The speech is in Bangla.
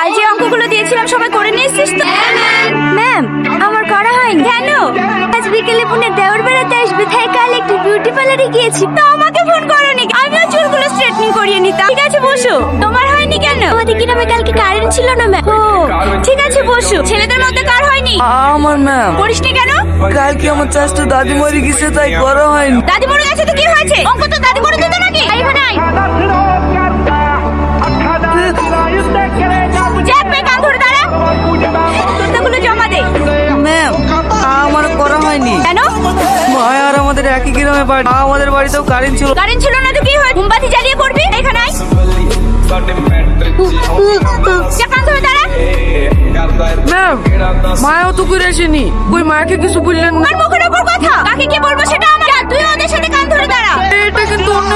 কাল যে অঙ্কগুলো দিয়েছিলাম সবাই করে নিয়েছিস তো? ম্যাম আমার করা হয়নি। কেন? আজ বিকেলে বোনের দেওর বেড়াতে আসবে, তাই কাল একটু বিউটি পার্লারে গিয়েছি। তো আমাকে ফোন করোনি? আমিও চুলগুলো স্ট্রেটনিং করিয়ে নিতাম। ঠিক আছে বসো। তোমার হয়নি কেন? আমাদের গ্রামে কালকে কারেন্ট ছিল না ম্যাম। ও ঠিক আছে বসো। ছেলেদের মধ্যে কার হয়নি? আমার ম্যাম। করিসনি কেন? কালকে আমার চাষটা দাদি মরে গেছে, তাই করা হয়নি। দাদি মরে গেছে তো কি হয়েছে? অঙ্ক তো দাদি করে দিত নাকি? এখানে আয়। জ্যাক পে কান ধরে দাঁড়া। তোরগুলো জমা দে। ম্যাম আমার করা হয়নি। কেন? মায়া আর আমাদের একই গ্রামে বাড়ি, আমাদের বাড়িতেও কারেন্ট ছিল। কারেন্ট ছিল না তো কি হয়? মোমবাতি জ্বালিয়ে করবি। এখানে আয়। জ্যাক কান ধরে দাঁড়া। ম্যাম মায়াও তো করে আসেনি, ওই মায়াকে কিছু বললেন না। আমার মুখের উপর কথা। কাকে কি বলবো সেটা আমার। তুই ওদের সাথে কান ধরে দাঁড়া। এটা কিন্তু অন্য